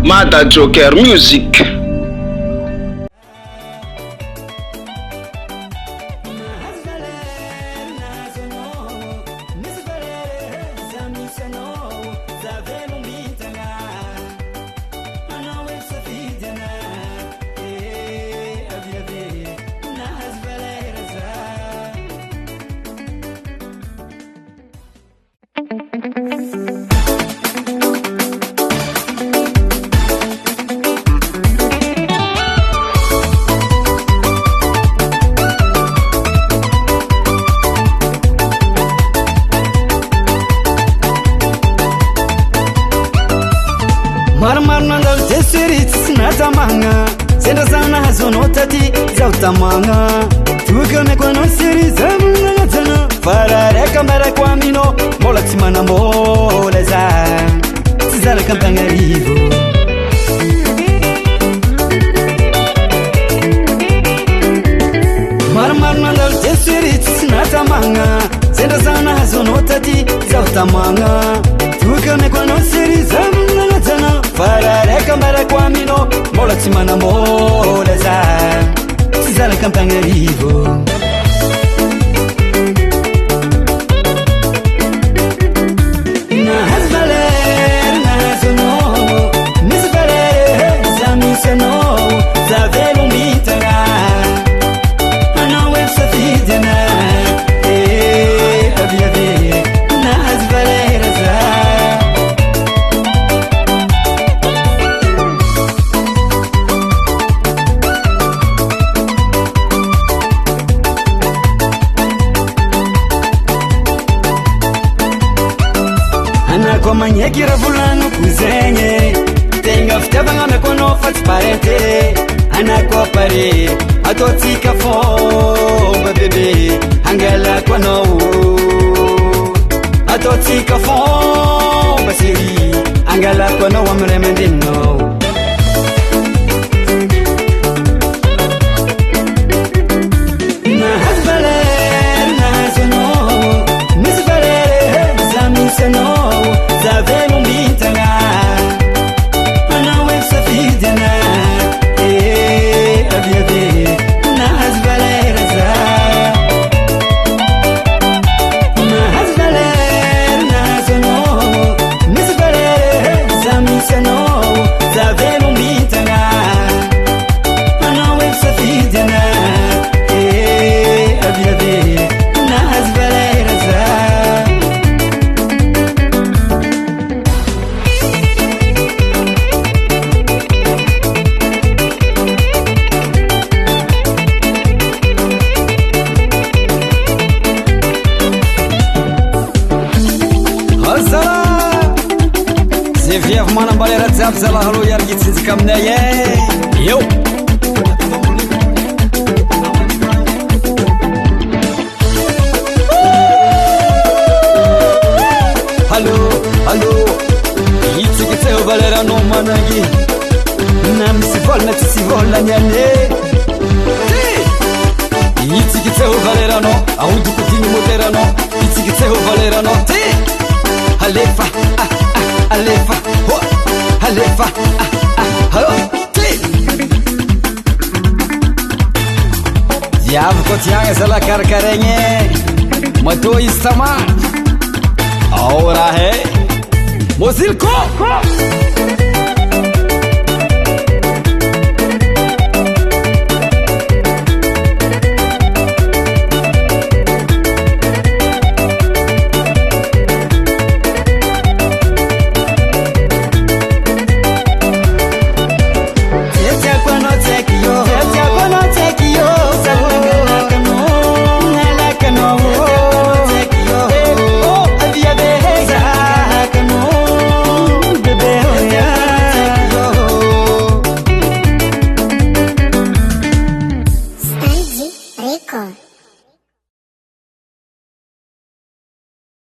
Mada Joker Music. Marmar nandal tesirit sinatamanga Senda sana hazonotati zautamanga Tuka mekwana siri zamuna natana Farareka mbara kwa mino Mola timana mola za Tizala kampanga rivo Marmar nandal tesirit sinatamanga Senda sana hazonotati zautamanga Tuka mekwana siri zamuna natana Farareka mbara kwa mino Mola timana mola za Tizala kampanga rivo Na hazvaler, na hazono Misvaler, zamisano Zavelu mitara Anawe safidena Aviave Na hazvaler za Kwa manyekira fulano kuzenye Tenga fitavanga mekono fatsparete Anakwa pare Atotika fomba bebe Angela kwa nou Atotika fomba siri Angela kwa nou amremendino Na hazvaler, na hazono Misvaler, zamisano Zavelu mitanga Anawe safidena Aviave Na hazvalera za Na hazvaler Na hazono Misvaler Zamisano Zavelu mitanga Anawe safidena Aviave Na hazvalera za Vieve mana balera tsap zala halo yargi tsitsi kamna ye yo Halo Itsi kiteo balera no managi Nam si volna tsi volna nyane Itsi kiteo balera no audu kutini modera no Itsi kiteo balera no Alefa Alefa, ho, alefa, halo, Diabo kotianga sala karkarenye, mato istama, ahora hai, Mozilko.